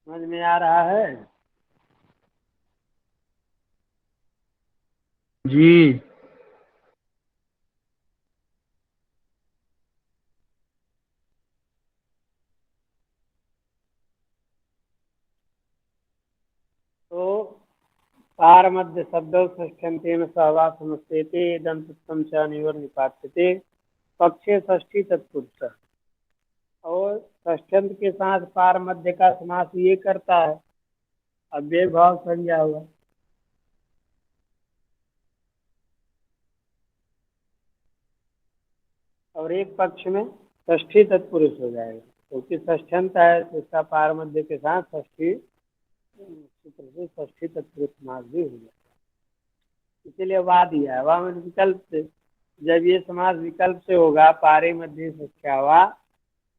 समझ में आ रहा है? जी। तो पार मध्य शब्दों षष्ठ्यंतेन सहवासमुच्यते दंतत्वं च अनिवर निपात्यते पक्षे षष्ठी तत्पुरुष। और षष्ठ्यंत के साथ पार मध्य का समास ये करता है, अव्यय भाव संज्ञा हुआ। और एक पक्ष में षष्ठी तत्पुरुष हो जाएगा, क्योंकि षष्ठ्यंत है तो इसका पार मध्य के साथ षष्ठी सूत्र से षष्ठी तत्पुरुष समास भी हो जाएगा। इसीलिए वाह दिया है, वाह में विकल्प से। जब ये समास विकल्प से होगा, पारे मध्य संख्या हुआ,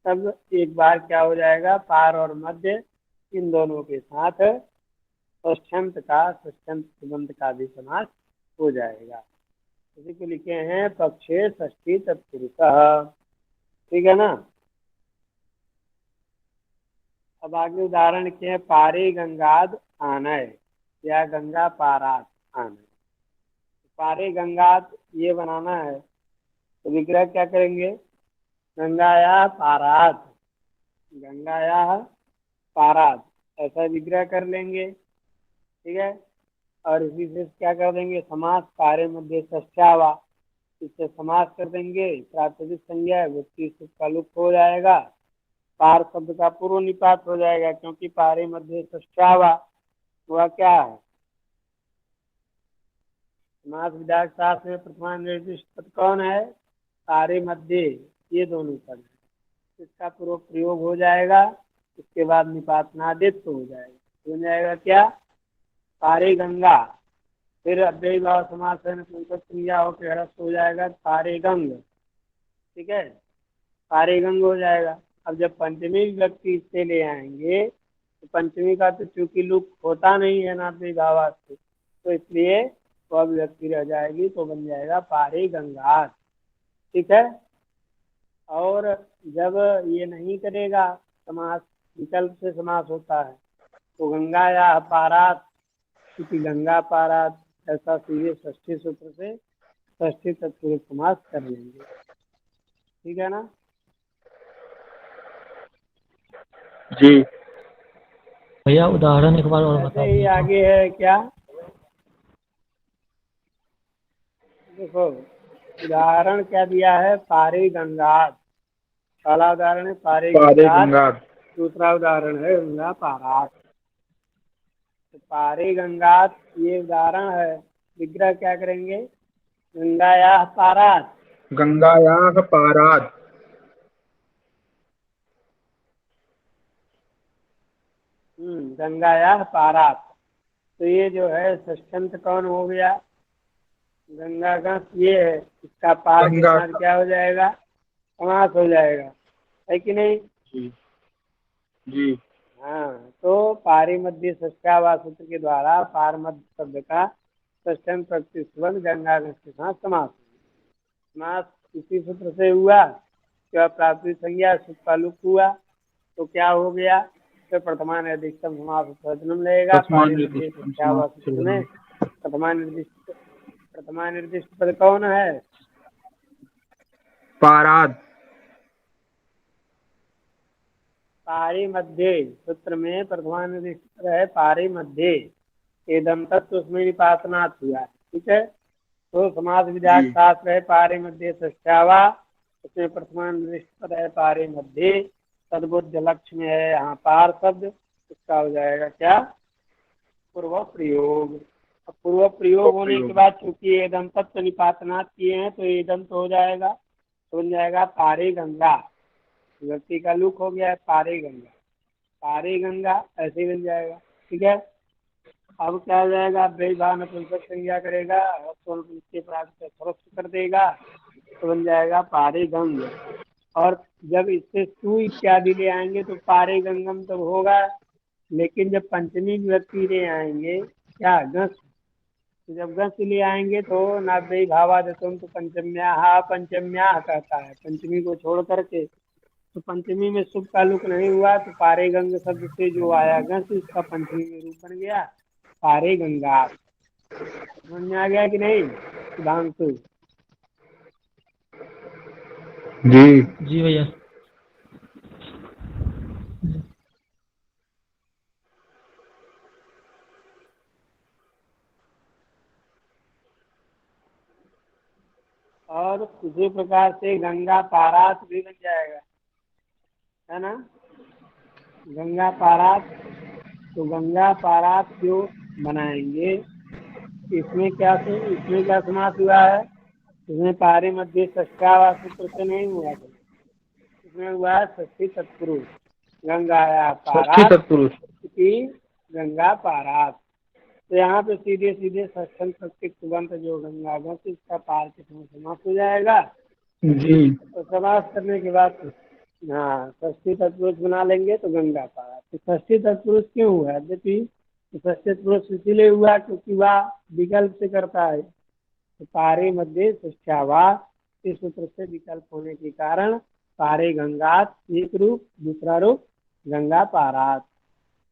तब एक बार क्या हो जाएगा, पार और मध्य इन दोनों के साथ षष्ठ्यंत सुबंध का भी समास हो जाएगा। इसी को लिखे हैं पक्षे षष्ठी तत्पुरुषः। ठीक है ना? अब आगे उदाहरण के हैं, पारे गंगाद आनय या गंगा पारात आनय। पारे गंगाद ये बनाना है, तो विग्रह क्या करेंगे, गंगाया पारात, गंगाया पारात, ऐसा विग्रह कर लेंगे। ठीक है। और इसी से क्या कर देंगे, समास पारे मध्य षष्ठ्यावा, इससे समास कर देंगे, प्रातिपदिक संज्ञा है व्यक्ति का लुप्त हो जाएगा, पार शब्द का पूर्व निपात हो जाएगा, क्योंकि पारे मध्य षष्ठ्यावा वह क्या है, समास विधायक शास्त्र में प्रथमा निर्दिष्ट पद कौन है, पारे मध्य, ये दोनों पद है। इसका पूर्व प्रयोग हो जाएगा, इसके बाद निपातनादित हो जाएगा, हो जाएगा क्या, पारे गंगा, फिर अव्ययी भाव समास है संज्ञा होकर हरस हो जाएगा पारे गंग। ठीक है, पारे गंग हो जाएगा। अब जब पंचमी विभक्ति इससे ले आएंगे, तो पंचमी का तो चूंकि लुक होता नहीं है ना भावात से, तो इसलिए वह विभक्ति रह जाएगी, तो बन जाएगा पारे गंगा। ठीक है। और जब ये नहीं करेगा, समास विकल्प से समास होता है, तो गंगा या पारात, क्योंकि गंगा पारात, ऐसा सीधे षष्ठी सूत्र से षष्ठी तत्पुरुष समास कर लेंगे। ठीक है ना? जी। भैया उदाहरण एक बार और ऐसे बता ही दिए तो। आगे है क्या, देखो उदाहरण क्या दिया है, पारे गंगा। पहला उदाहरण है पारे पारे गंगा, गंगा। दूसरा उदाहरण है गंगा पारात। तो पारे गंगा ये उदाहरण है, विग्रह क्या करेंगे, गंगा या पारात, गंगायाः पारात्। गंगा या पारात। तो ये जो है षष्ठ्यंत कौन हो गया, गंगा का ये है, इसका पार के गंगा साथ का। क्या हो जाएगा, समास हो जाएगा, है कि नहीं? जी। जी। हाँ, तो पारी मध्य षष्ठ्यावास सूत्र के द्वारा पार मध्य शब्द का षष्ठ्यंत प्रतिस्वंद गंगा के साथ समास समास इसी सूत्र से हुआ, क्या प्राप्ति संज्ञा सुपालुक हुआ, तो क्या हो गया, तो प्रथमान अधिकतम समास जन्म लेगा तस्मात् पारी मध्य निर्दिष्टं षष्ठ्यावास सूत्र में। समासः। प्रथमा निर्दिष्ट पद कौन है, पारात्। पारी मध्य सूत्र में प्रथमा निर्दिष्ट पद है पारी मध्य, एदम तत्व उसमें निपातनात् हुआ है। ठीक है। तो समास विधायक जी। शास्त्र है पारे मध्य षष्ठ्यावा, उसमें प्रथमान निर्दिष्ट पद है पारे मध्य, तद्बुद्ध लक्ष्य में है यहाँ पार शब्द, इसका हो जाएगा क्या, पूर्व प्रयोग। अब पूर्व प्रयोग होने के प्रयोग। बाद चूंकि एकदम तत्व निपातनात् किए हैं, तो एकदम तो हो जाएगा, तो बन जाएगा पारे गंगा, व्यक्ति का लुक हो गया है पारे गंगा, पारे गंगा ऐसे ही बन जाएगा। ठीक है। अब क्या हो जाएगा, बेभान नपुंसक संज्ञा करेगा, के प्राप्त फरस्त कर देगा, तो बन जाएगा पारे गंग। और जब इससे सु इत्यादि ले आएंगे तो पारे गंगम तब होगा, लेकिन जब पंचमी विभक्ति ले आएंगे, क्या गस, तो जब गस ले आएंगे तो नाभ्य भावादतुम, तो पंचम्या कहता है, पंचमी को छोड़ करके तो पंचमी में शुभ का लुक नहीं हुआ, तो पारे गंग शब्द से जो आया गंस, इसका पंचमी में रूप बन गया पारे गंगा। समझ में आ गया कि नहीं सुधांशु? जी। जी भैया। और उसी प्रकार से गंगा पारात भी बन जाएगा, है ना? गंगा पारात, तो गंगा पारात जो बनाएंगे, इसमें क्या समास हुआ है? इसमें पारे मध्य षष्ठावा सूत्र से नहीं हुआ था, इसमें हुआ है षष्ठी तत्पुरुष। गंगाया षष्ठी पारात तत्पुरुष। की गंगा पारात। तो यहाँ पे सीधे सीधे षष्ठन प्रत्येक तुगंत जो गंगा गंस, इसका पार के समय समास हो जाएगा। जी। तो समास करने के बाद हाँ षष्ठी तत्पुरुष बना लेंगे तो गंगा पारा। तो षष्ठी तत्पुरुष क्यों हुआ है यद्यपि? तो षष्ठी तत्पुरुष इसीलिए हुआ क्योंकि वह विकल्प से करता है। तो पारे मध्य षष्ठ्यावा, इस सूत्र से विकल्प होने के कारण पारे गंगात एक रूप, दूसरा रूप गंगा पारात।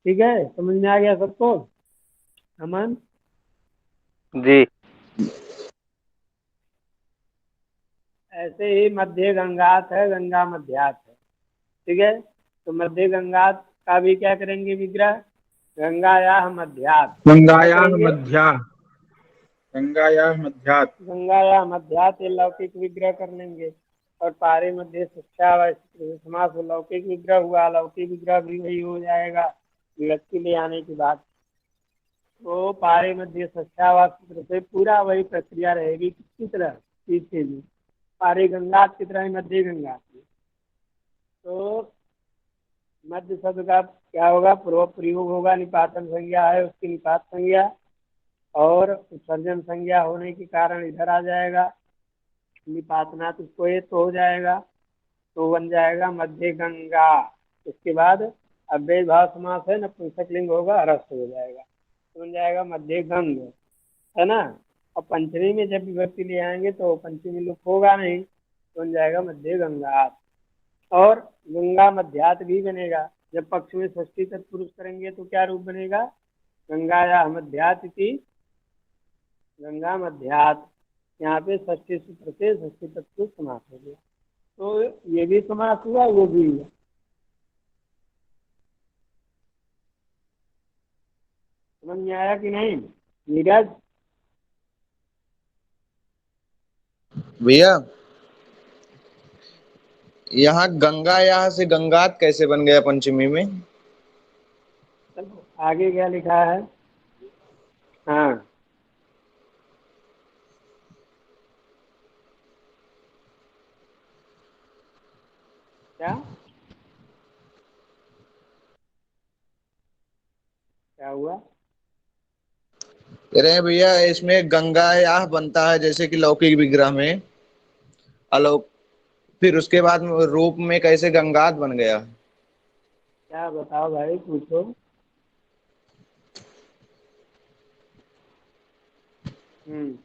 ठीक है, समझ में आ गया सबको? अमन? जी। ऐसे ही मध्य गंगात है, गंगा मध्यात है। ठीक है, तो मध्य गंगात का भी क्या करेंगे विग्रह? गंगायाः मध्यात। क्या गंगायाः करेंगे? मध्या। गंगायाः मध्यात्। गंगायाः मध्यात ये लौकिक विग्रह कर लेंगे। और पारे मध्य शिक्षा व समास लौकिक विग्रह हुआ, लौकिक विग्रह भी वही हो जाएगा विभक्ति ले आने के बाद। तो पारे मध्य शिक्षा व सूत्र से पूरा वही प्रक्रिया रहेगी, किसकी तरह? पीछे भी पारे गंगा की तरह ही मध्य गंगा की। तो मध्य शब्द का क्या होगा? पूर्व प्रयोग होगा, निपातन संज्ञा है उसकी निपात संज्ञा, और उत्सर्जन संज्ञा होने के कारण इधर आ जाएगा निपातनात्, उसको ये तो हो जाएगा, तो बन जाएगा मध्य गंगा। इसके बाद अव्यय भाव समास है, नपुंसक लिंग होगा, ह्रस्व हो जाएगा, तो बन जाएगा मध्य गंग, है ना? और पंचमी में जब विभक्ति ले आएंगे तो पंचमी लुक होगा नहीं, तो बन जाएगा मध्य गंगा। और गंगा मध्यात भी बनेगा। जब पक्ष में षष्ठी तत्पुरुष करेंगे तो क्या रूप बनेगा? गंगाया मध्यात इति गंगा मध्यात। यहाँ पे षष्ठी सूत्र से षष्ठी तत्पुरुष समास हो गया। तो ये भी समास हुआ, वो भी हुआ। समझ में आया कि नहीं नीरज? भैया यहाँ गंगा यहाँ से गंगात कैसे बन गया पंचमी में? चलो आगे क्या लिखा है? हाँ, क्या क्या हुआ? कह रहे हैं भैया इसमें गंगा याह बनता है जैसे कि लौकिक विग्रह में अलौक, फिर उसके बाद रूप में कैसे गंगात बन गया? क्या बताओ भाई, पूछो। हम्म।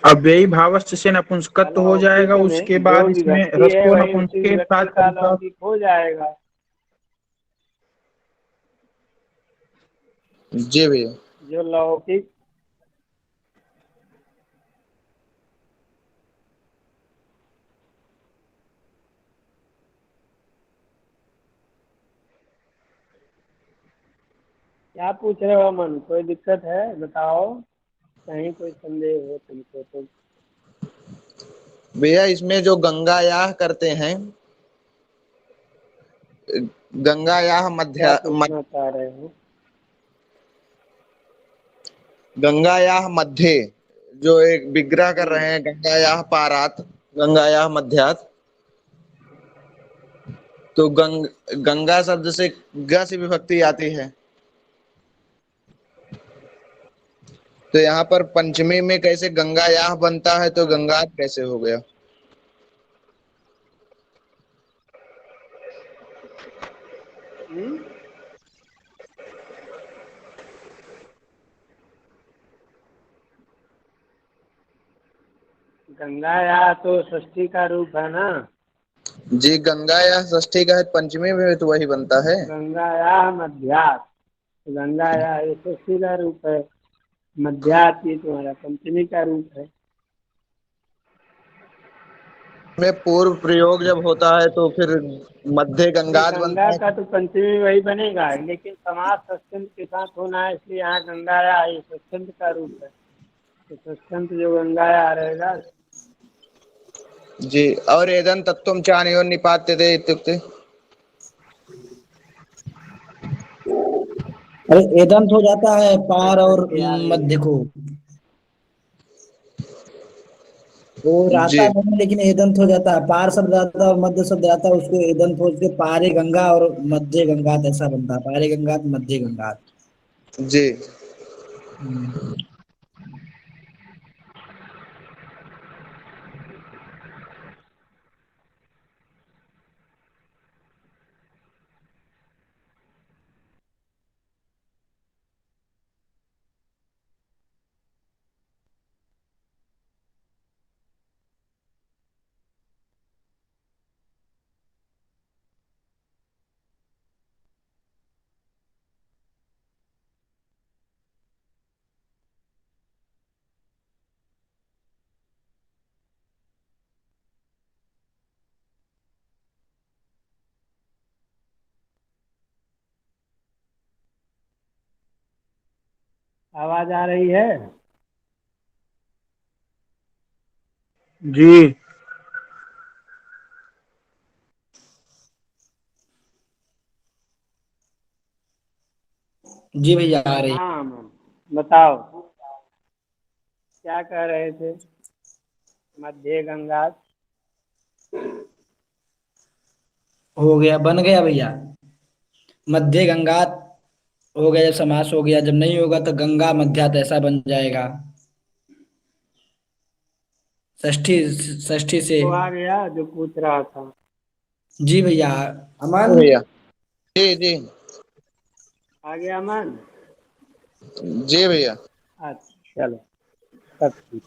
अव्ययी भावस्य से नपुंसकत्व हो अलौकिक जाएगा, उसके में जो बाद इसमें विभक्ति है ह्रस्व वही नपुंसक उसी के साथ विभक्ति का कविता। अलौकिक हो जाएगा। जी भैया। जो लौकिक क्या पूछ रहे हो मन? कोई दिक्कत है बताओ, कहीं कोई संदेह हो तुमको तो। भैया इसमें जो गंगा याह करते हैं, गंगा याह क्या पूछना चाह रहे हो? गंगा याह मध्य जो एक विग्रह कर हम्म। रहे हैं, गंगा याह पारात गंगा याह मध्यात, तो गंगा शब्द से ग से विभक्ति आती है, तो यहाँ पर पंचमी में कैसे गंगा याह बनता है तो हाँ। गंगात कैसे हो गया? हम्म। गंगाया तो षष्ठी का रूप है ना। जी, गंगा या षष्ठी का है, पंचमी में तो वही बनता है। गंगाया मध्यात, गंगाया ये षष्ठी का रूप है, मध्यात ये तुम्हारा पंचमी का रूप है। में पूर्व प्रयोग जब होता है तो फिर मध्य नहीं, गंगात गंगा बनता है। का तो पंचमी वही बनेगा, लेकिन समास षष्ठंत के साथ होना है, इसलिए यहाँ गंगाया ये षष्ठंत का रूप है, तो षष्ठंत जो गंगाया रहेगा। जी, और एदं तत्त्वं चानयोः निपात्यते इत्युक्ते। अरे एदंत हो जाता है पार और षष्ठी आ रही है। मध्य को, वो रास्ता जी नहीं, लेकिन एदंत हो जाता है। पार शब्द आता है और मध्य शब्द आता है, उसको एदंत हो के पारे गंगा और मध्य गंगात ऐसा बनता है, पारे गंगात मध्य गंगात। जी। हम्म। आवाज आ रही है? जी। जी भैया आ रही। हाँ मैम, बताओ क्या कह रहे थे। मध्य गंगा। हो गया, बन गया भैया। मध्य गंगात हो गया जब समास हो गया, जब नहीं होगा तो गंगा मध्यात ऐसा बन जाएगा षष्ठी, षष्ठी से। तो आ गया जो पूछ रहा था। जी भैया। अमन। भैया। जी जी। आ गया मन। जी भैया। अच्छा चलो, सब ठीक।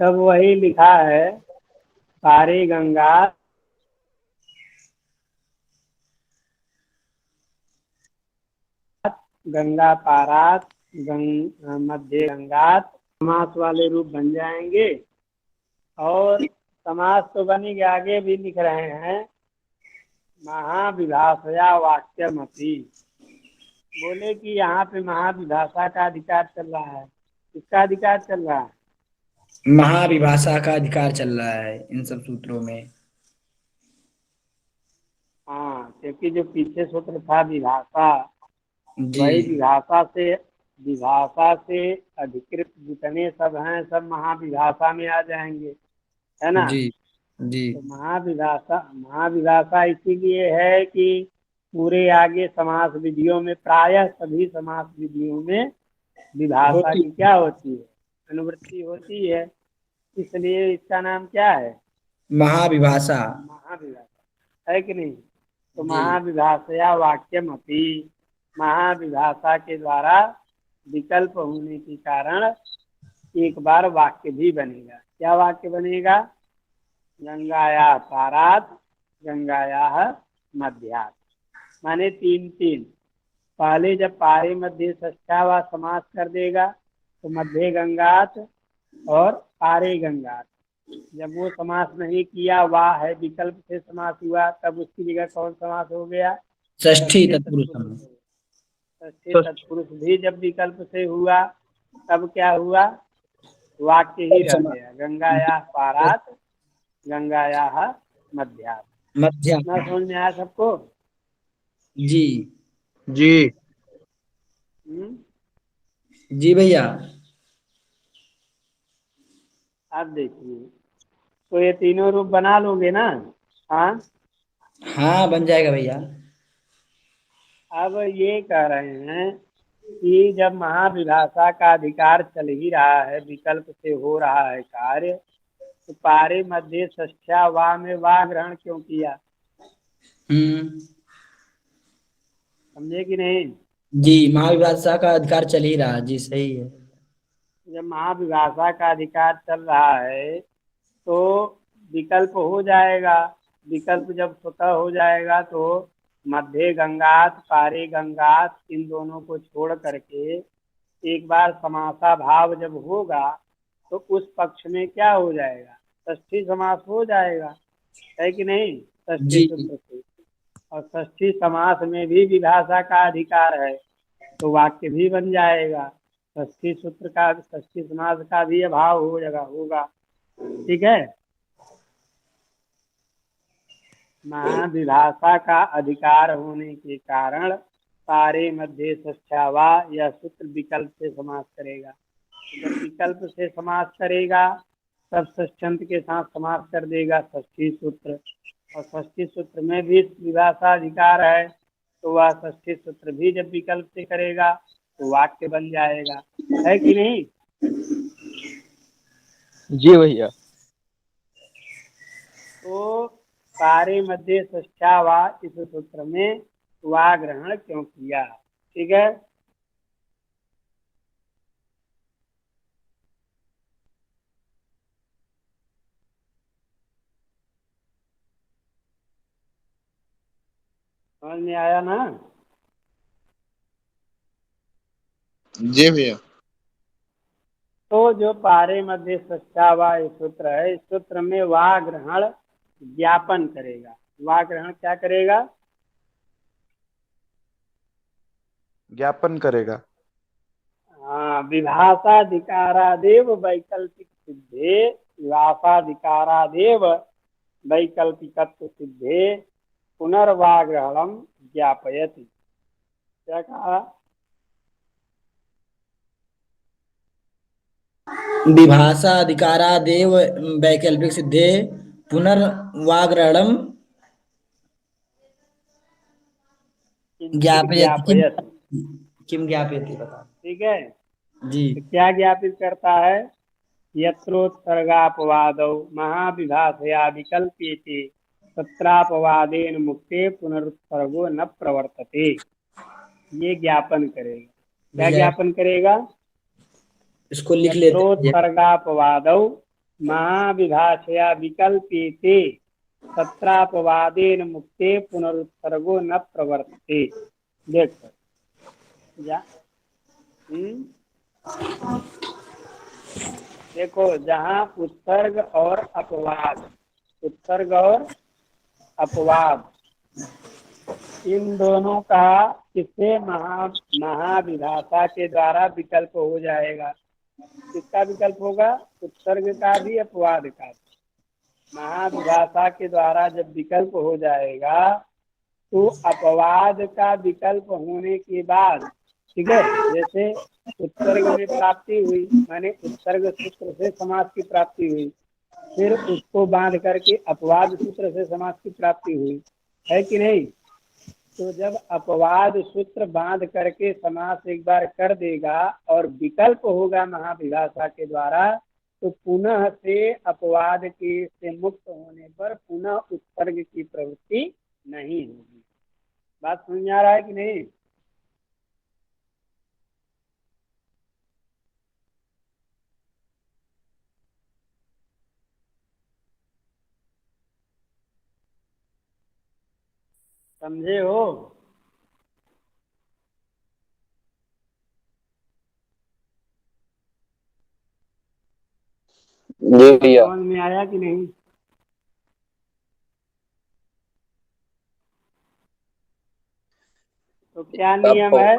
तब वही लिखा है, पारी गंगा, गंगा पारात, मध्य गंगात, समास वाले रूप बन जाएंगे। और समास तो बनी गया, आगे भी लिख रहे हैं, महाविभाषया वाक्यमपि। बोले कि यहाँ पे महाविभाषा का अधिकार चल रहा है। किसका अधिकार चल रहा है? महाविभाषा का अधिकार चल रहा है इन सब सूत्रों में। हाँ, क्योंकि जो पीछे सूत्र था विभाषा, जी वही विभाषा से अधिकृत जितने सब हैं सब महाविभाषा में आ जाएंगे, है ना। जी जी। तो महाविभाषा, महाविभाषा इसीलिए है कि पूरे आगे समास विधियों में, प्रायः सभी समास विधियों में विभाषा होती। की क्या होती है, अनुवृत्ति होती है। इसलिए इसका नाम क्या है? महाविभाषा। महाविभाषा है कि नहीं। तो जी महाविभाषया वाक्यम अपि, महाविभाषा के द्वारा विकल्प होने के कारण एक बार वाक्य भी बनेगा। क्या वाक्य बनेगा? गंगाया पारात, गंगाया मध्यात, माने तीन तीन। पहले जब पारे मध्य षष्ठा समास कर देगा तो मध्य गंगात और पारे गंगात। जब वो समास नहीं किया, वाह है विकल्प से समास हुआ, तब उसकी जगह कौन समास हो गया? षष्ठी षष्ठी तत्पुरुषम। तत्पुरुष हो गया। षष्ठी तत्पुरुष भी जब विकल्प से हुआ, तब क्या हुआ? वाक्य ही रह गया, गंगाया पारात, गंगाया मध्यात। मध्य। ना समझ में आया सबको? जी जी। हम्म? जी भैया। आप देखिए, तो ये तीनों रूप बना लोगे ना। हाँ, हाँ बन जाएगा भैया। अब ये कह रहे हैं कि जब महाविभाषा का अधिकार चल ही रहा है, विकल्प से हो रहा है कार्य, तो पारे मध्य षष्ठ्या वाह में वाह ग्रहण क्यों किया? हम्म। समझे कि नहीं? जी, महाविभाषा का अधिकार चल ही रहा, जी सही है। जब महाविभाषा का अधिकार चल रहा है, तो विकल्प हो जाएगा। विकल्प जब स्वतः हो जाएगा तो मध्य गंगात पारे गंगात इन दोनों को छोड़ करके एक बार समासा भाव जब होगा तो उस पक्ष में क्या हो जाएगा, षष्ठी समास हो जाएगा, है कि नहीं, षष्ठी जी सूत्र से। और षष्ठी समास में भी विभाषा का अधिकार है तो वाक्य भी बन जाएगा। षष्ठी सूत्र का, षष्ठी समास का भी अभाव हो जाएगा, होगा। ठीक है। महाविभाषा का अधिकार होने के कारण सारे मध्य षष्ठ्यावा यह सूत्र विकल्प से समास करेगा। जब विकल्प से समास करेगा तब षष्ठ्यंत के साथ समास कर देगा षष्ठी सूत्र, और षष्ठी सूत्र में भी विभाषा अधिकार है तो वह षष्ठी सूत्र भी जब विकल्प से करेगा तो वाक्य बन जाएगा, है कि नहीं। जी भैया। तो सारे मध्य षष्ठ्यावा इस सूत्र में वा ग्रहण क्यों किया। ठीक है। समझ में आया ना। जी भैया। तो जो पारे मध्य षष्ठ्यावा ये सूत्र है, इस सूत्र में वा ग्रहण ज्ञापन करेगा। वा ग्रहण क्या करेगा, ज्ञापन करेगा। हाँ, विभाषाधिकारादेव वैकल्पिक सिद्धे, विभाषाधिकारादेव वैकल्पिकत्व सिद्धे पुनर्वाग्रहणम ज्ञापयति। क्या कहा, विभाषा अधिकारादेव वैकल्पिक सिद्धे पुनर्वाग्रहणम ज्ञापयति। ज्ञापयति। किम ज्ञापयति बता। ठीक है। जी तो क्या ज्ञापित करता है, यत्रोत्सर्गापवादौ महाविभाषया विकल्प्येते तत्रापवादेन मुक्ते पुनरुत्सर्गो न प्रवर्तते। ये ज्ञापन करेगा। क्या भैया ज्ञापन करेगा, इसको लिख लेते हैं। यत्रोत्सर्गापवादौ महाविभाषया विकल्प्येते तत्रापवादेन मुक्ते पुनरुत्सर्गो न प्रवर्तते। देखो जा देखो, जहाँ उत्सर्ग और अपवाद, उत्सर्ग और अपवाद इन दोनों का किससे महाविभाषा के द्वारा विकल्प हो जाएगा। किसका विकल्प होगा, उत्सर्ग का भी अपवाद का भी। महाविभाषा के द्वारा जब विकल्प हो जाएगा तो अपवाद का विकल्प होने के बाद, ठीक है, जैसे उत्सर्ग में प्राप्ति हुई, माने उत्सर्ग सूत्र से समास की प्राप्ति हुई, फिर उसको बांध करके अपवाद सूत्र से समास की प्राप्ति हुई, है कि नहीं। तो जब अपवाद सूत्र बांध करके समास एक बार कर देगा और विकल्प होगा महाविभाषा के द्वारा, तो पुनः से अपवाद के से मुक्त होने पर पुनः उत्सर्ग की प्रवृत्ति नहीं होगी। बात समझ में आ रहा है कि नहीं। समझे हो। जी भैया। समझ में आया कि नहीं। तो क्या नियम है,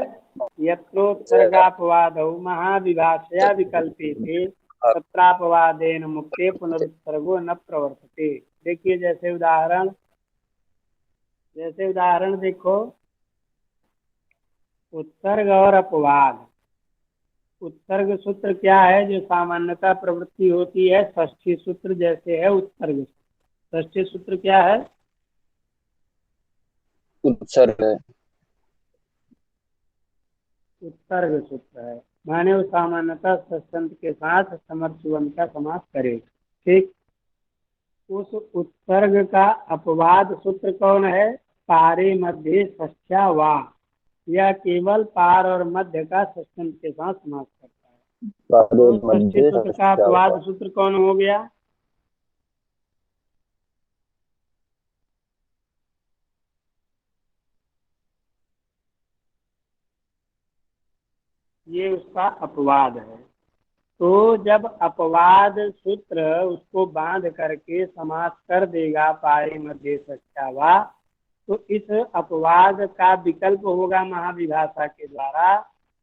यत्रोत्सर्गापवादौ महाविभाषया विकल्प्येते तत्रापवादेन मुक्ते पुनरुत्सर्गो न प्रवर्तते। देखिए जैसे उदाहरण देखो, उत्सर्ग और अपवाद। उत्सर्ग सूत्र क्या है, जो सामान्यतः प्रवृत्ति होती है, षष्ठी सूत्र जैसे है उत्सर्ग। षष्ठी सूत्र क्या है, उत्सर्ग है। उत्सर्ग सूत्र है, माने वो सामान्यतः षष्ठ्यंत के साथ समर्थुवंत का समास करेगा। ठीक। उस उत्सर्ग का अपवाद सूत्र कौन है, पारे मध्य षष्ठ्या वा। यह केवल पार और मध्य का षष्ठ्यंत के साथ समास करता है। तो षष्ठी सूत्र का अपवाद सूत्र कौन हो गया, ये उसका अपवाद है। तो जब अपवाद सूत्र उसको बांध करके समास कर देगा पारे मध्य सख्यावा, तो इस अपवाद का विकल्प होगा महाविभाषा के द्वारा।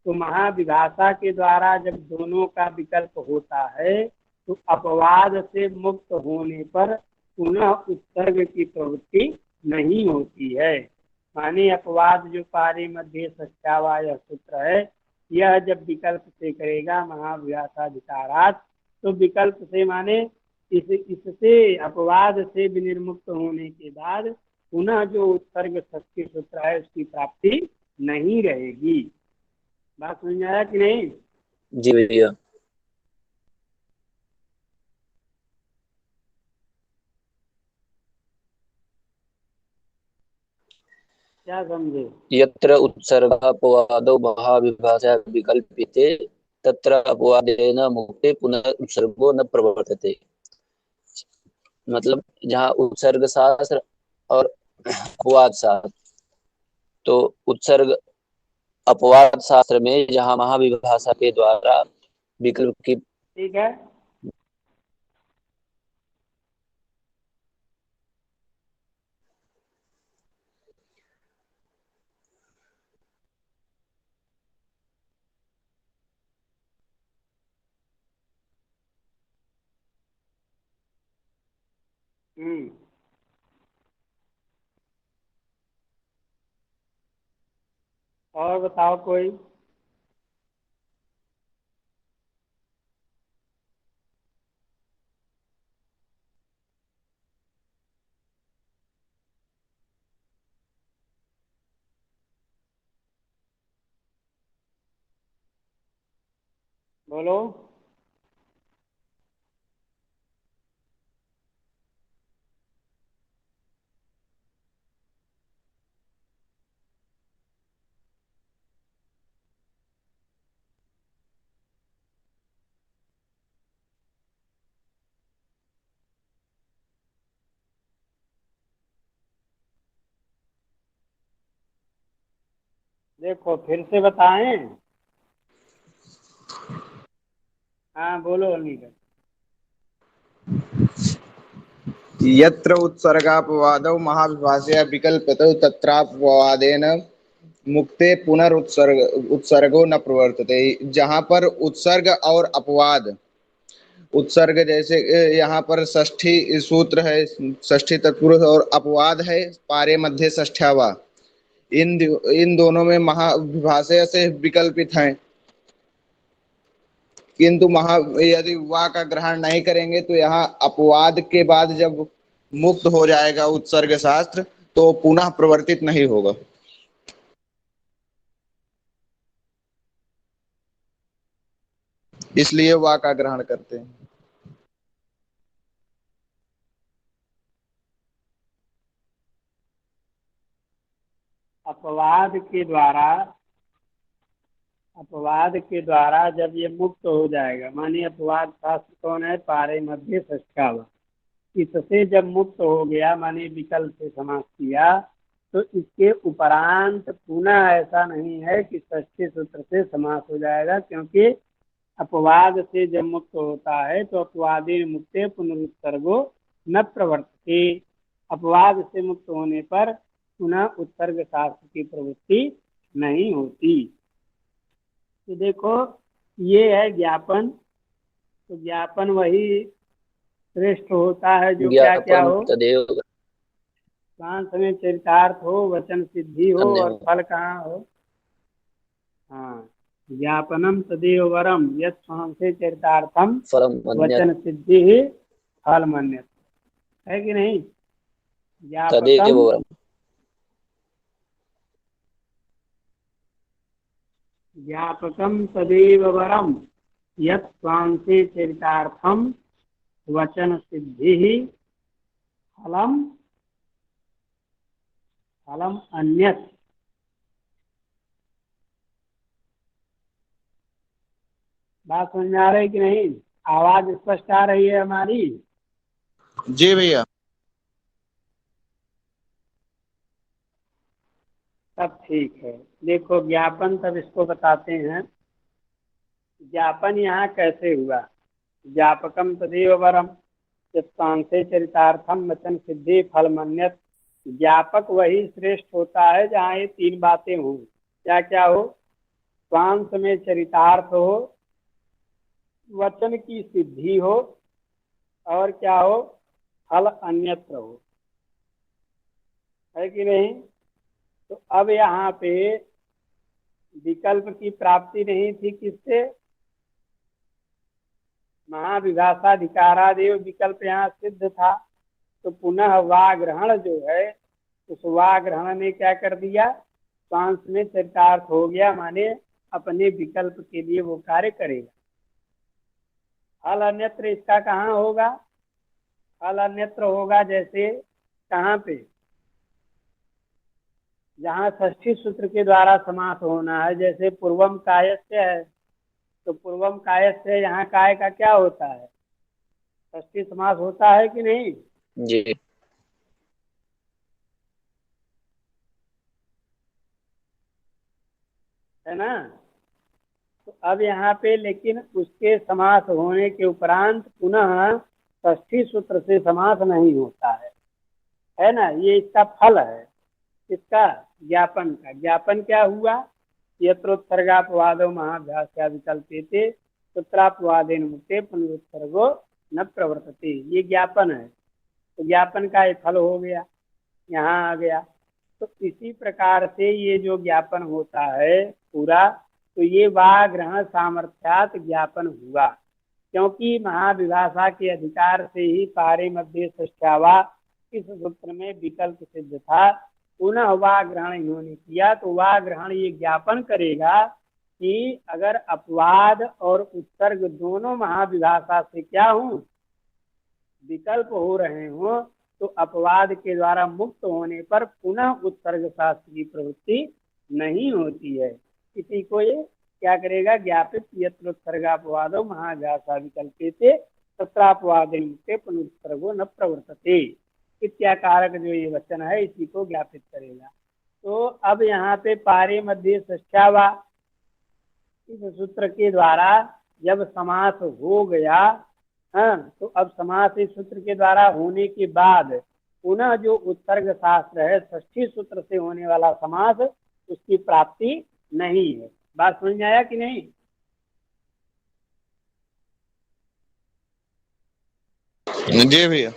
तो महाविभाषा के द्वारा जब दोनों का विकल्प होता है तो अपवाद से मुक्त होने पर पुनः उत्सर्ग की प्रवृत्ति नहीं होती है। माने अपवाद जो पारे मध्य सख्यावा यह सूत्र है, यह जब विकल्प से करेगा महाव्यासाधिकारात, तो विकल्प से माने इससे अपवाद से विनिर्मुक्त होने के बाद पुनः जो उत्सर्ग शक्ति सूत्र है उसकी प्राप्ति नहीं रहेगी। बात समझ में आया कि नहीं? जी भैया। क्या समझे? यत्र उत्सर्गापवादौ महाविभाषा विकल्प्यते तत्र अपवादेन मुक्ते पुनः उत्सर्गो न प्रवर्तते। मतलब जहाँ उत्सर्ग शास्त्र और अपवाद शास्त्र, तो उत्सर्ग अपवाद शास्त्र में जहाँ महाविभाषा के द्वारा विकल्प की ठीक है। और बताओ कोई। बोलो। देखो फिर से बताएं। हाँ बोलो अनिल। यत्र उत्सर्गापवादौ महाविभाषया विकल्प्यते तत्रापवादेन मुक्ते उत्सर्गो न प्रवर्तते। जहाँ पर उत्सर्ग और अपवाद, उत्सर्ग जैसे यहाँ पर षष्ठी सूत्र है, षष्ठी तत्पुरुष, और अपवाद है पारे मध्य षष्ठ्यावा। इन दोनों में महाविभाषा से विकल्पित हैं, किंतु यदि वा का ग्रहण नहीं करेंगे तो यहाँ अपवाद के बाद जब मुक्त हो जाएगा उत्सर्ग शास्त्र तो पुनः प्रवर्तित नहीं होगा। इसलिए वा का ग्रहण करते हैं। अपवाद के द्वारा जब ये मुक्त हो जाएगा, मानिए अपवाद शास्त्र कौन है? पारे मध्य षष्ठावा। इससे जब मुक्त हो गया, माने विकल्प से समास किया, तो इसके उपरांत पुनः ऐसा नहीं है कि षष्ठी सूत्र से समास हो जाएगा, क्योंकि अपवाद से जब मुक्त होता है तो अपवादी मुक्ते पुनरुत्सर्गो न प्रवर्तते। अपवाद से मुक्त होने पर पुनः उत्सर्ग शास्त्र की प्रवृत्ति नहीं होती। तो देखो ये है ज्ञापन। तो ज्ञापन वही श्रेष्ठ होता है जो क्या क्या ज्ञापन हो, तदेव कांत में चरितार्थ हो, वचन सिद्धि हो, अन्य और हो। फल कहाँ हो? हाँ, ज्ञापनम तदेव वरम यत् स्वाम से चरितार्थम फलम अन्यत् वचन सिद्धि ही फल मन्यत। है कि नहीं? तदेव ज्ञापकम वरम। ज्ञापकम तदेव वरम यत् स्वाम से चरितार्थम वचन सिद्धि ही फलम फलम अन्यत। बात समझ में आ रही कि नहीं? आवाज स्पष्ट आ रही है हमारी? जी भैया। सब ठीक है। देखो ज्ञापन तब इसको बताते हैं ज्ञापन यहाँ कैसे हुआ? ज्ञापकम तदेव वरम चित्तांते चरितार्थम वचन सिद्धि फल मन्यत। ज्ञापक वही श्रेष्ठ होता है जहाँ ये तीन बातें हों। क्या क्या हो? स्वांत में चरितार्थ हो, वचन की सिद्धि हो, और क्या हो? फल अन्यत्र हो। है कि नहीं? तो अब यहाँ पे विकल्प की प्राप्ति नहीं थी किससे? महाविभाषाधिकारादेव विकल्प यहाँ सिद्ध था। तो पुनः वा ग्रहण जो है, उस वा ग्रहण ने क्या कर दिया? स्वांश में चरितार्थ हो गया, माने अपने विकल्प के लिए वो कार्य करेगा। फल अन्यत्र इसका कहाँ होगा? फल अन्यत्र होगा जैसे कहाँ पे? जहाँ षष्ठी सूत्र के द्वारा समास होना है, जैसे पूर्वम कायस्य है, तो पूर्वम कायस्य यहाँ काय का क्या होता है? षष्ठी समास होता है कि नहीं? जी। है ना? तो अब यहाँ पे लेकिन उसके समास होने के उपरांत पुनः षष्ठी सूत्र से समास नहीं होता है ना? ये इसका फल है। इसका ज्ञापन का। ज्ञापन क्या हुआ? यत्रोत्सर्गापवादो महाभ्यास्या विकल्पेते सूत्रापवादेन मुक्ते पुनरुत्सर्गो न प्रवर्तते। ये ज्ञापन है। तो ज्ञापन का ये फल हो गया, यहाँ आ गया। तो इसी प्रकार से ये जो ज्ञापन होता है पूरा, तो ये वा ग्रहण सामर्थ्यात ज्ञापन हुआ। क्योंकि महाविभाषा के अधिकार से ही पारे मध्य षष्ठ्यावा इस सूत्र में विकल्प सिद्ध था। पुनः वा ग्रहण इन्होंने किया, तो वा ग्रहण ये ज्ञापन करेगा कि अगर अपवाद और उत्सर्ग दोनों महाविभाषा से क्या हों? विकल्प हो रहे हों, तो अपवाद के द्वारा मुक्त होने पर पुनः उत्सर्ग शास्त्र की प्रवृत्ति नहीं होती है। इसी को ये क्या करेगा? ज्ञापित यत्रोत्सर्गापवादो महाव्यासा विकल्पेते तत्रापवादेन मुक्ते पुनरुत्सर्गो न प्रवर्तते इत्याकारक जो ये वचन है, इसी को ज्ञापित करेगा। तो अब यहाँ पे पारे मध्य षष्ठ्यावा इस सूत्र के द्वारा जब समास हो गया, हाँ, तो अब समास इस सूत्र के द्वारा होने के बाद पुनः जो उत्सर्ग शास्त्र है षष्ठी सूत्र से होने वाला समास, उसकी प्राप्ति नहीं है। बात समझ में आया कि नहीं? जी भैया।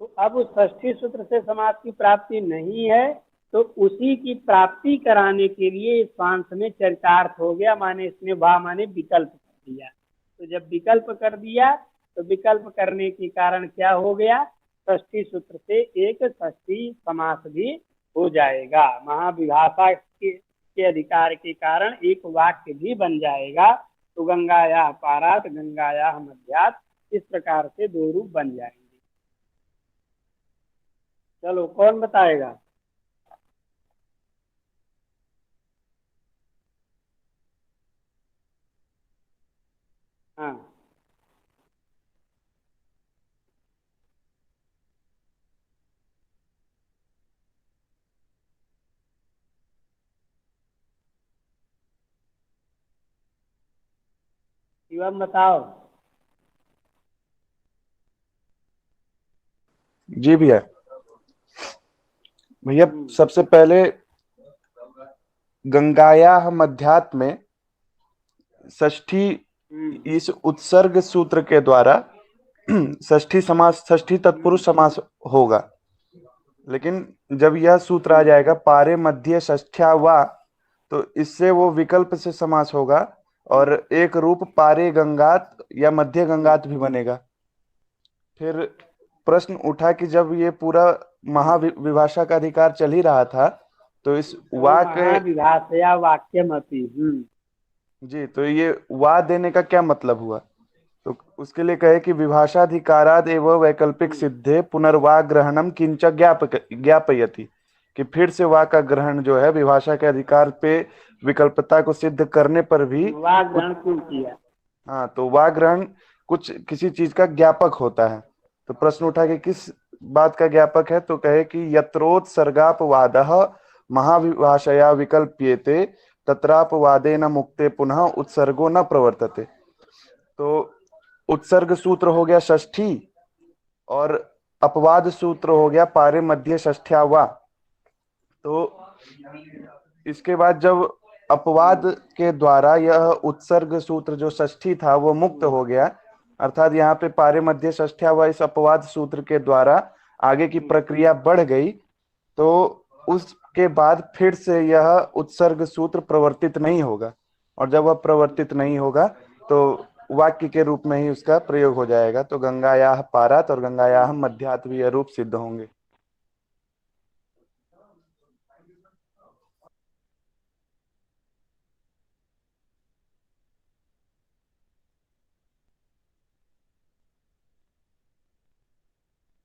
तो अब उस षष्ठी सूत्र से समास की प्राप्ति नहीं है, तो उसी की प्राप्ति कराने के लिए इस पांच में चरितार्थ हो गया, माने इसने वाह माने विकल्प कर दिया। तो जब विकल्प कर दिया तो विकल्प करने के कारण क्या हो गया? षष्ठी सूत्र से एक षष्ठी समास भी हो जाएगा। महाविभाषा के अधिकार के कारण एक वाक्य भी बन जाएगा। तो गंगाया पारात गंगाया मध्यात, इस प्रकार से दो रूप बन जाएंगे। चलो कौन बताएगा? हाँ, शिवम बताओ। जी भैया। भैया सबसे पहले गंगायाः मध्यात् में षष्ठी इस उत्सर्ग सूत्र के द्वारा षष्ठी समास, षष्ठी तत्पुरुष समास होगा। लेकिन जब यह सूत्र आ जाएगा पारे मध्य षष्ठ्या वा, तो इससे वो विकल्प से समास होगा और एक रूप पारे गंगात या मध्य गंगात भी बनेगा। फिर प्रश्न उठा कि जब ये पूरा महाविभाषा का अधिकार चल ही रहा था, तो इस वाक्य महाविभाषया वाक्यमपि जी, तो ये वा देने का क्या मतलब हुआ? तो उसके लिए कहे कि विभाषाधिकाराद एवं वैकल्पिक सिद्धे पुनर्वा ग्रहणम किंच ज्ञापयति, कि फिर से वा का ग्रहण जो है विभाषा के अधिकार पे विकल्पता को सिद्ध करने पर भी वा ग्रहण क्यों किया? हाँ, तो वा ग्रहण कुछ किसी चीज का ज्ञापक होता है। तो प्रश्न उठा कि किस बात का ज्ञापक है? तो कहे कि यत्रोत्सर्गापवादः महाविभाषया विकल्प्येते तत्रापवादेन मुक्ते पुनः उत्सर्गो न प्रवर्तते। तो उत्सर्ग सूत्र हो गया षष्ठी और अपवाद सूत्र हो गया पारे मध्य षष्ठ्या वा। तो इसके बाद जब अपवाद के द्वारा यह उत्सर्ग सूत्र जो षष्ठी था वो मुक्त हो गया, अर्थात यहाँ पे पारे मध्य षष्ठ्या वा इस अपवाद सूत्र के द्वारा आगे की प्रक्रिया बढ़ गई, तो उसके बाद फिर से यह उत्सर्ग सूत्र प्रवर्तित नहीं होगा, और जब वह प्रवर्तित नहीं होगा तो वाक्य के रूप में ही उसका प्रयोग हो जाएगा। तो गंगायाः पारात और गंगायाः मध्यात् भी यह रूप सिद्ध होंगे।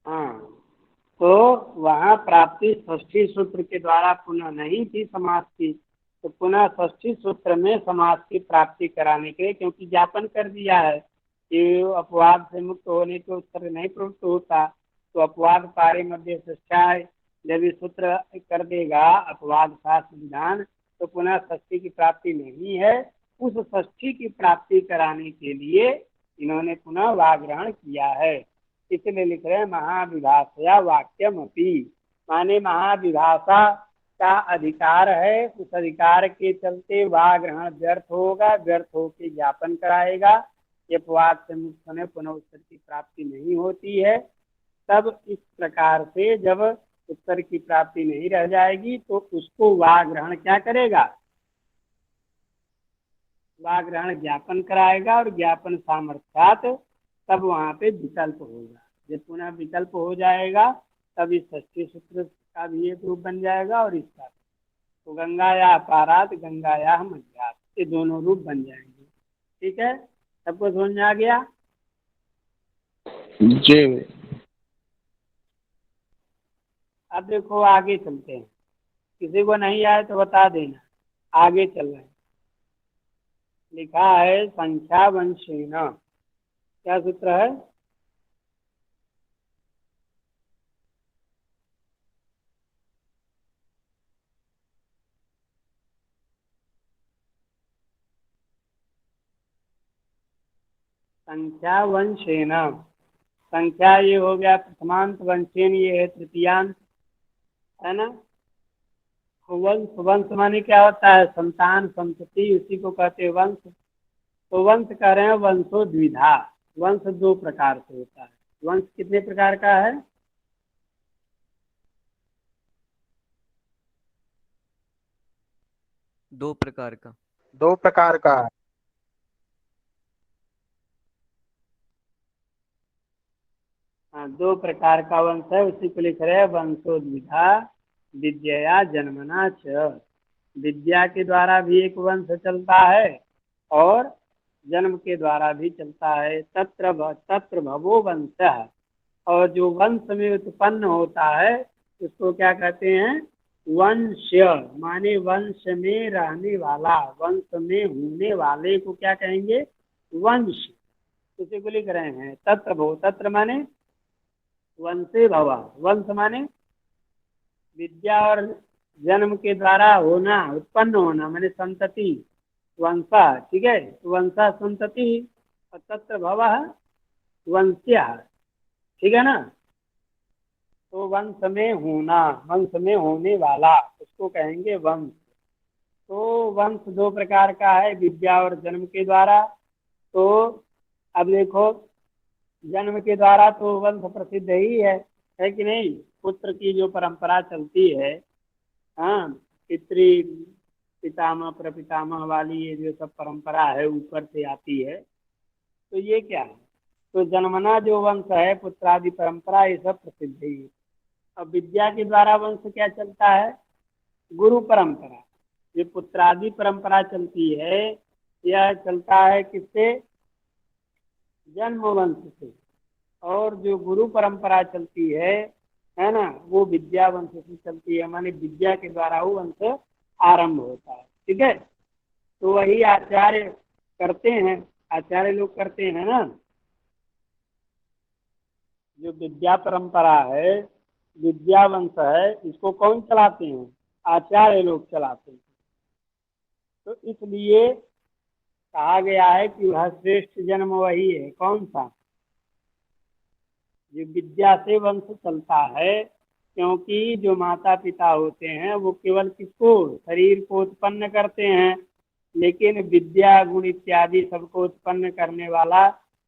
हाँ, तो वहाँ प्राप्ति षष्ठी सूत्र के द्वारा पुनः नहीं थी समास की, तो पुनः षष्ठी सूत्र में समास की प्राप्ति कराने के लिए, क्योंकि ज्ञापन कर दिया है कि अपवाद से मुक्त होने के उत्तर नहीं प्रवृत्त होता, तो अपवाद पारे मध्य षष्ठ्याय जब ये सूत्र कर देगा अपवाद शास्त्र विधान, तो पुनः षष्ठी की प्राप्ति नहीं है। उस षष्ठी की प्राप्ति कराने के लिए इन्होंने पुनः वाग्रहण किया है, इसलिए लिख रहे हैं महाविभाषया वाक्यम अपि, माने महाविभाषा का अधिकार है, उस अधिकार के चलते वाग्रहण व्यर्थ होगा, व्यर्थ होकर ज्ञापन कराएगा। ये अपवाद से मुक्त होने पुनः उत्तर की प्राप्ति नहीं होती है। तब इस प्रकार से जब उत्तर की प्राप्ति नहीं रह जाएगी तो उसको वाग्रहण क्या करेगा, वाग्रहण ज्ञापन कराएगा, और ज्ञापन सामर्थ्यात तब वहाँ पे विकल्प होगा। जब पुनः विकल्प हो जाएगा तब इस षष्ठी सूत्र का भी एक रूप बन जाएगा और इसका, तो गंगायाः पारात गंगायाः मध्यात्, ये दोनों रूप बन जाएंगे। ठीक है, सबको समझ में आ गया? जी। अब देखो आगे चलते हैं, किसी को नहीं आए तो बता देना, आगे चल रहे हैं। लिखा है संख्या वंशेन, क्या सूत्र है? संख्या वंशेन, संख्या ये हो गया प्रथमांत, वंशेन ये है तृतीयांत, है ना। वंश, वंश माने क्या होता है? संतान, संतति, उसी को कहते हैं वंश। तो वंश कह रहे हैं वंशो द्विधा, वंश दो प्रकार से होता है। वंश कितने प्रकार का है? दो प्रकार का। दो प्रकार का है। हाँ, दो प्रकार का वंश है, उसी को लिख रहे हैं वंशो द्विधा विद्या जन्मना च। विद्या के द्वारा भी एक वंश चलता है और जन्म के द्वारा भी चलता है। तत्र भवो वंशः, और जो वंश में उत्पन्न होता है उसको क्या कहते हैं? वंश, माने वंश में रहने वाला, वंश में होने वाले को क्या कहेंगे? वंश। उसी को लिख रहे हैं तत्र भव, तत्र माने वंशे भव, वंश माने विद्या और जन्म के द्वारा होना, उत्पन्न होना, माने संतति, वंशा। ठीक है, वंशा संतति, और तत्र भवः वंश्या। ठीक है ना। तो वंश में होना, वंश में होने वाला, उसको कहेंगे वंश। तो वंश दो प्रकार का है, विद्या और जन्म के द्वारा। तो अब देखो, जन्म के द्वारा तो वंश प्रसिद्ध ही है कि नहीं? पुत्र की जो परंपरा चलती है, हाँ, पितृ पितामह प्रपितामह वाली ये जो सब परंपरा है ऊपर से आती है, तो ये क्या है? तो जन्मना जो वंश है, पुत्रादि परंपरा, ये सब प्रसिद्ध ही है। अब विद्या के द्वारा वंश क्या चलता है? गुरु परंपरा। ये पुत्रादि परंपरा चलती है, यह चलता है किससे? जन्म वंश से। और जो गुरु परंपरा चलती है ना, वो विद्या वंश से चलती है, माने विद्या के द्वारा वो वंश आरंभ होता है। ठीक है, तो वही आचार्य करते हैं, आचार्य लोग करते हैं ना। जो विद्या परंपरा है, विद्या वंश है, इसको कौन चलाते हैं? आचार्य लोग चलाते हैं। तो इसलिए कहा गया है कि वह श्रेष्ठ जन्म वही है। कौन सा? जो विद्या से वंश चलता है, क्योंकि जो माता पिता होते हैं वो केवल किसको, शरीर को उत्पन्न करते हैं, लेकिन विद्या गुण इत्यादि सबको उत्पन्न करने वाला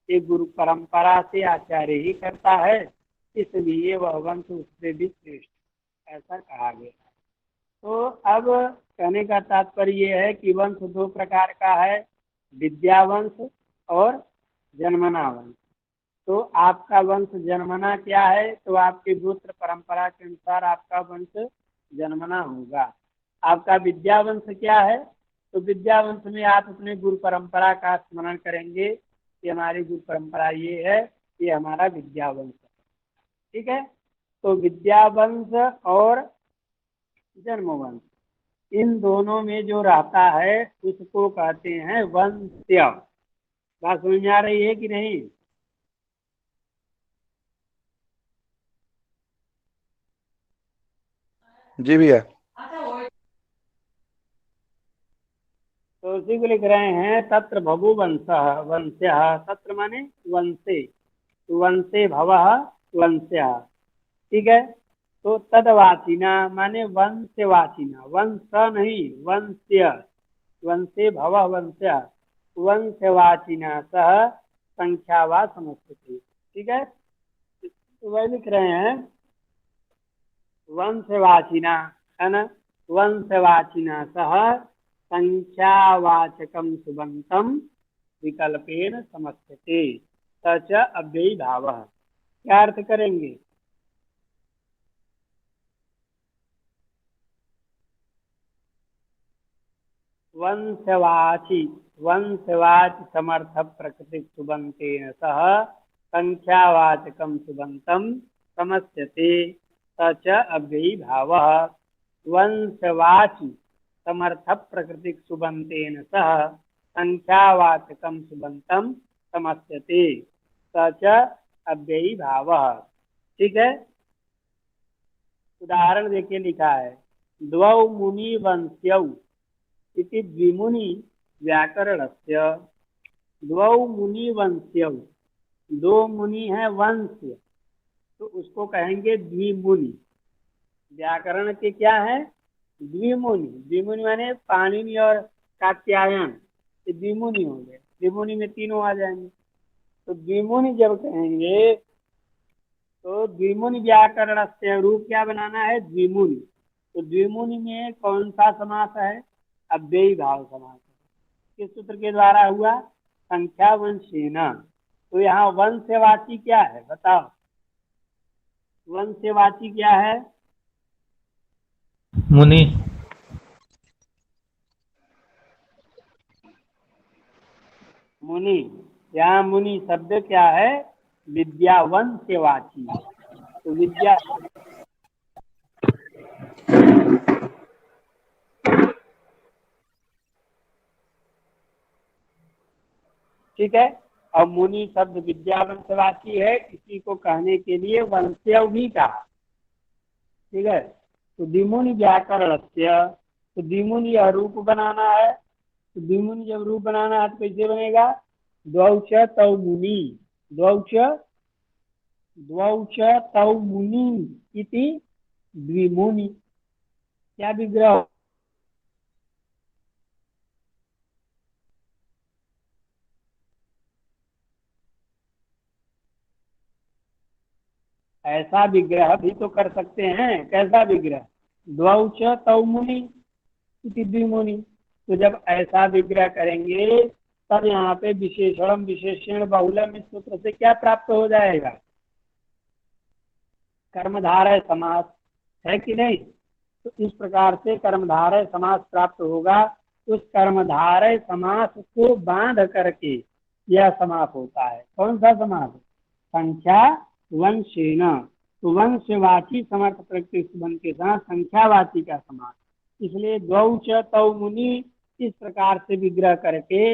एक गुरु परंपरा से आचार्य ही करता है, इसलिए वह वंश उससे भी श्रेष्ठ, ऐसा कहा गया है। तो अब कहने का तात्पर्य यह है कि वंश दो प्रकार का है, विद्या वंश और जन्मना वंश। तो आपका वंश जन्मना क्या है? तो आपके गोत्र परंपरा के अनुसार आपका वंश जन्मना होगा। आपका विद्या वंश क्या है? तो विद्या वंश में आप अपने गुरु परंपरा का स्मरण करेंगे कि हमारी गुरु परंपरा ये है, ये हमारा विद्या वंश है। ठीक है, तो विद्या वंश और जन्म वंश, इन दोनों में जो रहता है उसको कहते हैं वंश्य। बात समझ में आ रही है कि नहीं? जी भैया। तो उसी को लिख रहे हैं, तत्र भवु वंशः वंश्यः, तत्र माने वंशे, वंशे भवः वंश्यः। ठीक है, तो तदवाचिना माने वंशवाचिना, वंश नहीं वंश्य, वंशे भवः वंश्यः, वंशवाचिना सह संख्यावा समस्यते। ठीक है, तो वह लिख रहे हैं वंशवाचिना, है ना, वंशवाचिना सह संख्यावाचकम सुबंतम विकल्पेन समस्यते सच अव्ययी भावः। क्या अर्थ करेंगे? वंशवाची, वंशवाच समर्थ प्रकृति सुबंतेन सह संख्यावाचकम सुबंतम समस्यते सच अव्ययी भावः। वंशवाची समर्थ प्रकृति सुबंतेन सह संख्यावाचकम सुबंतम समस्यते सच अव्ययी भावः। ठीक है, उदाहरण देखिए लिखा है, द्वौ मुनि वंश्यौ इति द्विमुनि व्याकरणस्य। द्वौ मुनि वंश्यौ, दो मुनि है वंश, तो उसको कहेंगे द्विमुनि। व्याकरण के क्या है? द्विमुनि। द्विमुनि माने पाणिनि और कात्यायन, ये द्विमुनि हो गए। द्विमुनि में तीनों आ जाएंगे। तो द्विमुनि जब कहेंगे तो द्विमुनि व्याकरण से रूप क्या बनाना है? द्विमुनि। तो द्विमुनि में कौन सा समास है? अव्ययी भाव समास है। किस सूत्र के द्वारा हुआ? संख्या वंशेन। तो यहाँ वंशवाची क्या है बताओ? वंशवाची क्या है? मुनि। मुनि। यहाँ मुनि शब्द क्या है? विद्या वंशवाची। तो विद्या, ठीक है, और मुनि शब्द विद्या वंशवाची है, इसी को कहने के लिए वंश्य भी कहा। ठीक है, तो द्विमुनि व्याकरणस्य, तो द्विमुनि यह रूप बनाना है। तो द्विमुनि जब रूप बनाना है तो कैसे बनेगा? द्वौच तौ मुनि, द्वौच द्वौच तौ मुनि इति द्विमुनि। क्या विग्रह? ऐसा विग्रह भी तो कर सकते हैं। कैसा विग्रह? द्वौच तौ मुनि इति द्विमुनि। तो जब ऐसा विग्रह करेंगे तब यहाँ पे विशेषणम विशेषण बहुलम इस सूत्र से क्या प्राप्त हो जाएगा? कर्मधारय समास, है कि नहीं? तो इस प्रकार से कर्मधारय समास प्राप्त होगा। उस कर्मधारय समास को बांध करके यह समास होता है। कौन सा समास? संख्या वंशेन। तो वंशवाची समर्थ प्रकृति सुबंध के साथ संख्यावाची का समास। इसलिए द्वौच तौ मुनि इस प्रकार से विग्रह करके,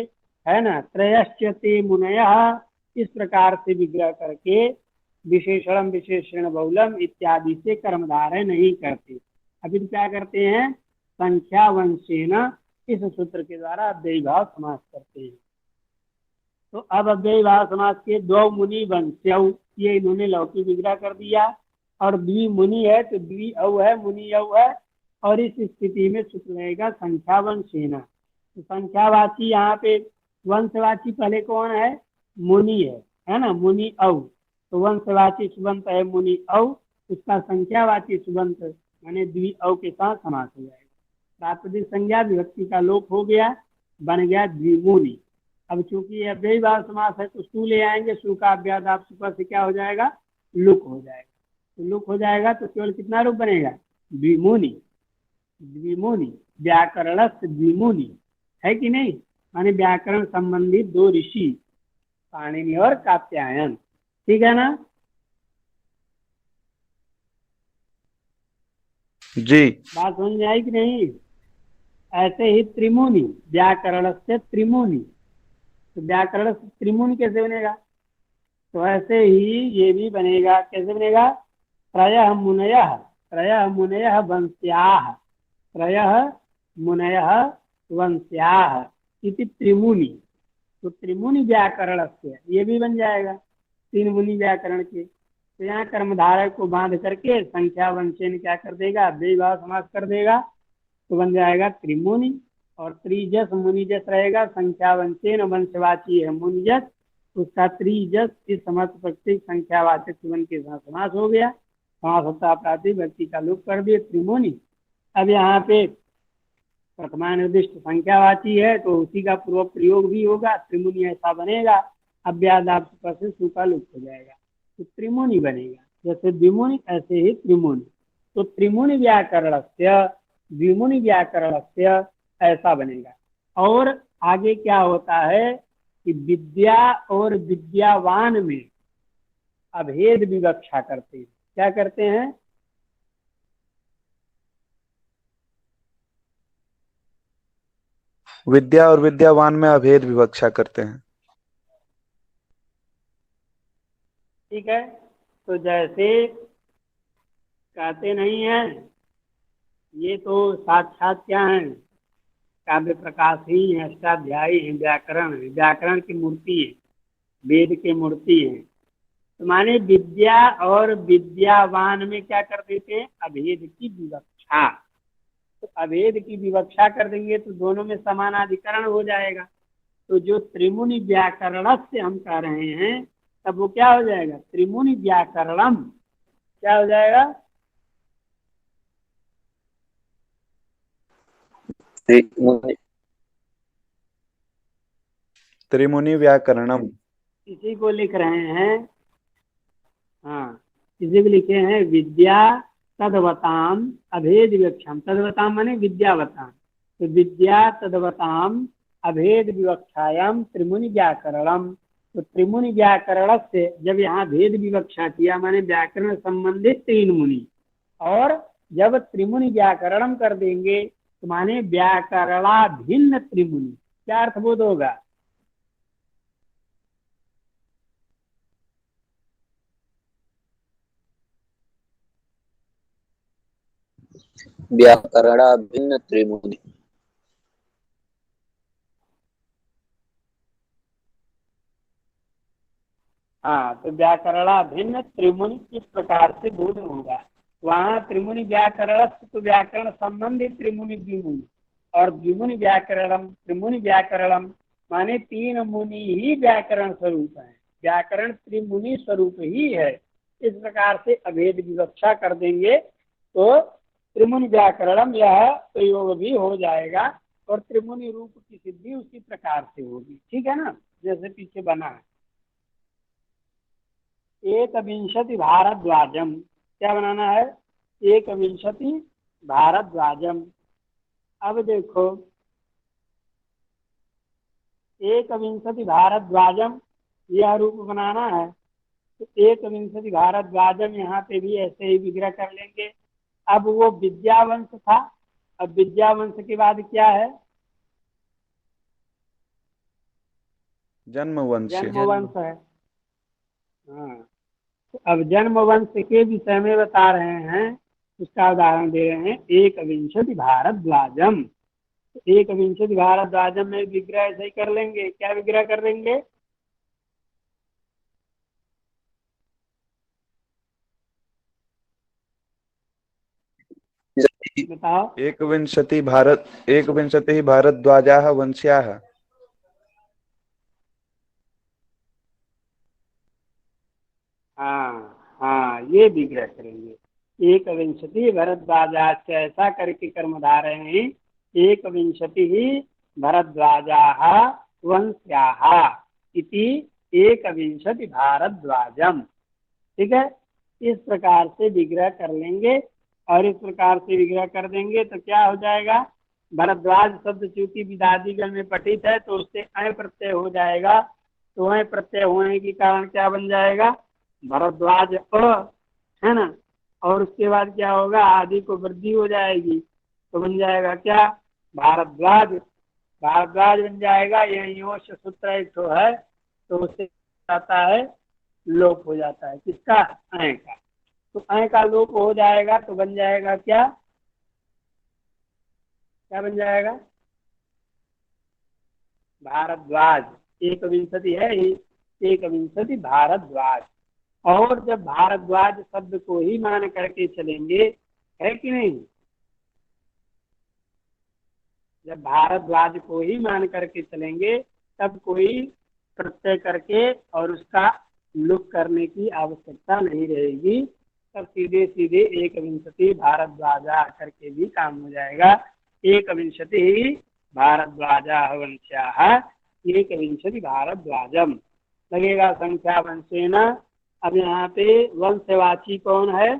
है ना, त्रयश्च ते मुनयः इस प्रकार से विग्रह करके विशेषणम विशेषण बहुलम इत्यादि से कर्मधारय नहीं करते। अभी क्या करते हैं? संख्या वंशेन इस सूत्र के द्वारा अव्ययी भाव समास करते हैं। तो अब अव्ययी भाव समास के दो मुनि वंश्यौ, ये इन्होंने लौकी विग्रह कर दिया, और द्वि मुनि है तो द्वि औ है, मुनि औ है, और इस स्थिति में सूत्र रहेगा संख्या वंशेना। तो संख्यावाची यहाँ पे वंशवाची पहले कौन है? मुनि है ना, मुनि औ। तो वंशवाची सुबंत है मुनि औ, उसका संख्यावाची सुबंत माने द्वि औ के साथ समास हो जाएगा। प्रातिपदिक संज्ञा विभक्ति का लोप हो गया, बन गया द्विमुनि। अब चूंकि ये अव्ययी भाव समास है तो सु ले आएंगे, सु का अव्याद आप सुपर से क्या हो जाएगा? लुक हो जाएगा। तो लुक हो जाएगा तो केवल कितना रूप बनेगा? द्विमुनि। द्विमुनि व्याकरणस्थ द्विमुनि है कि नहीं? माने व्याकरण संबंधित दो ऋषि, पाणिनि और कात्यायन। ठीक है ना? जी। बात समझ में आई कि नहीं? ऐसे ही त्रिमुनि व्याकरण से त्रिमुनि, तो व्याकरण से त्रिमुनि कैसे बनेगा? तो ऐसे ही ये भी बनेगा। कैसे बनेगा? त्रयः मुनयः, त्रयः मुनयः वंश्याः, त्रयः मुनयः वंश्याः इति त्रिमुनि। तो त्रिमुनि व्याकरण से ये भी बन जाएगा, तीन मुनि व्याकरण के। तो यहाँ कर्मधारक को बांध करके संख्या वंशेन क्या कर देगा? अव्ययी भाव समास कर देगा, तो बन जाएगा त्रिमुनि। और त्रिजस मुनिजस रहेगा, संख्या वंशेन वंशवाची है मुनिजस, उसका त्रिजस इस समर्थ प्रत्येक संख्यावाचक सुबंध के साथ समास हो गया। समास होता प्रातिपदिक व्यक्ति का लोप कर दिए त्रिमुनि। अब यहाँ पे प्रथमा निर्दिष्ट संख्यावाची है तो उसी का पूर्व प्रयोग भी होगा, त्रिमुनि ऐसा बनेगा। अव्यादाप से सु का लोप हो जाएगा तो त्रिमुनि बनेगा। जैसे द्विमुनि ऐसे ही त्रिमुनि। तो त्रिमुनि व्याकरणस्य द्विमुनि व्याकरणस्य ऐसा बनेगा। और आगे क्या होता है कि विद्या और विद्यावान में अभेद विवक्षा करते हैं। क्या करते हैं? विद्या और विद्यावान में अभेद विवक्षा करते हैं। ठीक है। तो जैसे कहते नहीं है, ये तो साक्षात क्या है? काव्य प्रकाश ही है, अष्टाध्यायी है, व्याकरण है, व्याकरण की मूर्ति है, वेद की मूर्ति है। तो माने विद्या और विद्यावान में क्या कर देते हैं? अभेद की विवक्षा। तो अभेद की विवक्षा कर देंगे तो दोनों में समानाधिकरण हो जाएगा। तो जो त्रिमुनि व्याकरण से हम कह रहे हैं तब वो क्या हो जाएगा? त्रिमुनि व्याकरणम। क्या हो जाएगा? त्रिमुनि व्याकरणम। इसी को लिख रहे हैं। हाँ, इसी को लिखे हैं विद्या तदवताम अभेद विवक्षाम। तदवताम माने विद्यावताम। तो विद्या तदवताम अभेद विवक्षायाम त्रिमुनि व्याकरणम। तो त्रिमुनि व्याकरण से जब यहाँ भेद विवक्षा किया माने व्याकरण संबंधित तीन मुनि, और जब त्रिमुनि व्याकरणम कर देंगे तो माने व्याकरणा भिन्न त्रिमुनि। क्या अर्थबोध होगा? व्याकरणा भिन्न त्रिमुनि। हाँ, तो व्याकरणा भिन्न त्रिमुनि किस प्रकार से बोध होगा? वहाँ त्रिमुनि व्याकरण तो व्याकरण संबंधी त्रिमुनि द्विमुनि, और द्विमुनि व्याकरणम त्रिमुनि व्याकरणम माने तीन मुनि ही व्याकरण स्वरूप है, व्याकरण त्रिमुनि स्वरूप ही है। इस प्रकार से अभेद विवक्षा कर देंगे तो त्रिमुनि व्याकरणम यह प्रयोग भी हो जाएगा, और त्रिमुनि रूप की सिद्धि उसी प्रकार से होगी। ठीक है ना, जैसे पीछे बना है। एकविंशति भारद्वाजम, क्या बनाना है? एकविंशति भारद्वाजम। अब देखो, एकविंशति भारद्वाजम यह रूप बनाना है। तो एकविंशति भारद्वाजम यहाँ पे भी ऐसे ही विग्रह कर लेंगे। अब वो विद्यावंश था, अब विद्यावंश के बाद क्या है? जन्मवंश। जन्मवंश है। हाँ, तो अब जन्मवंश के विषय में बता रहे हैं, उसका उदाहरण दे रहे हैं। एकविंशति भारद्वाजम, एक विंशति भारद्वाजम में विग्रह ऐसे ही कर लेंगे। क्या विग्रह कर लेंगे? बताओ। एक विंशति भारद्वाजाः वंश्याः। हाँ हाँ, ये विग्रह करेंगे। एक विंशति भरद्वाजाश्च, ऐसा करके कर्मधारय हैं। एक विंशति भरद्वाजाः वंश्याः इति एक विंशति भारद्वाजम। ठीक है, इस प्रकार से विग्रह कर लेंगे। और इस प्रकार से विग्रह कर देंगे तो क्या हो जाएगा? भरद्वाज शब्द चूंकि विदादिगण में पठित है तो उससे अय प्रत्यय हो जाएगा। तो अय प्रत्यय होने के कारण क्या बन जाएगा? भरद्वाज है ना। और उसके बाद क्या होगा? आदि को वृद्धि हो जाएगी तो बन जाएगा क्या? भारद्वाज। भारद्वाज बन जाएगा। यह योश सूत्र एक तो है तो उससे आता है, लोप हो जाता है। किसका? अय का। तो अय का लोप हो जाएगा तो बन जाएगा क्या? क्या बन जाएगा? भारद्वाज। एक विंशति है ही, एक विंशति भारद्वाज। और जब भारद्वाज शब्द को ही मान करके चलेंगे, है कि नहीं? जब भारद्वाज को ही मान करके चलेंगे तब कोई प्रत्यय करके और उसका लुक करने की आवश्यकता नहीं रहेगी। तब सीधे सीधे एक विंशति भारद्वाजा करके भी काम हो जाएगा। एक विंशति भारद्वाजा वंश्याः एक विंशति भारद्वाजम लगेगा संख्या वंशेन। अब यहाँ पे वंशवाची कौन है?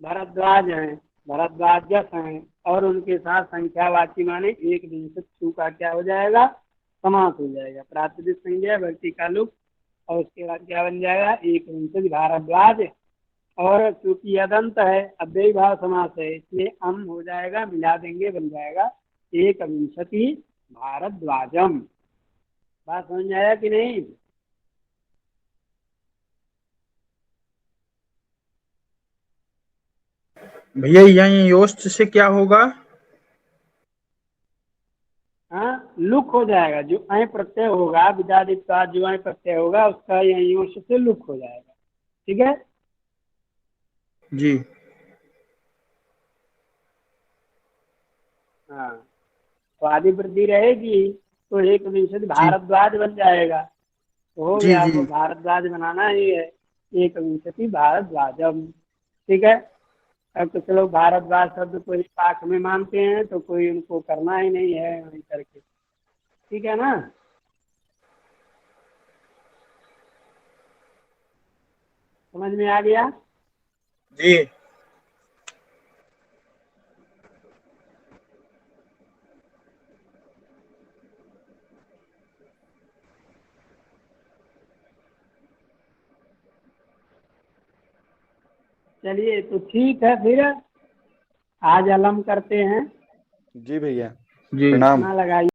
भरद्वाज हैं, भरद्वाजस हैं। और उनके साथ संख्यावाची माने एक विंशति का क्या हो जाएगा? समास हो जाएगा। प्रातिनिधिक संज्ञा व्यक्ति का लुक। और उसके बाद क्या बन जाएगा? एक विंशति भारद्वाज। और चूंकि अदंत है, अव्ययी भाव समास है, इसलिए अम हो जाएगा, मिला देंगे बन जाएगा एक विंशति भारद्वाजम। बात समझ में आया कि नहीं? भैया यहाँ योस्ट से क्या होगा? हाँ, लुक हो जाएगा। जो अय प्रत्यय होगा विदादित का, जो अय प्रत्यय होगा उसका योश से लुक हो जाएगा। ठीक है। जी। हाँ, तो आदि वृद्धि रहेगी तो एक विंशति भारद्वाज बन जाएगा। तो हो जी गया, जी आपको भारद्वाज बनाना ही है। एक विंशति भारद्वाजम। ठीक है। अब कुछ लोग भारद्वाज शब्द को ही पाठ में मानते हैं तो कोई उनको करना ही नहीं है वहीं करके। ठीक है ना? समझ में आ गया? जी। चलिए, तो ठीक है फिर आज अलम करते हैं। जी भैया, जी। प्रणाम। ना लगाइए।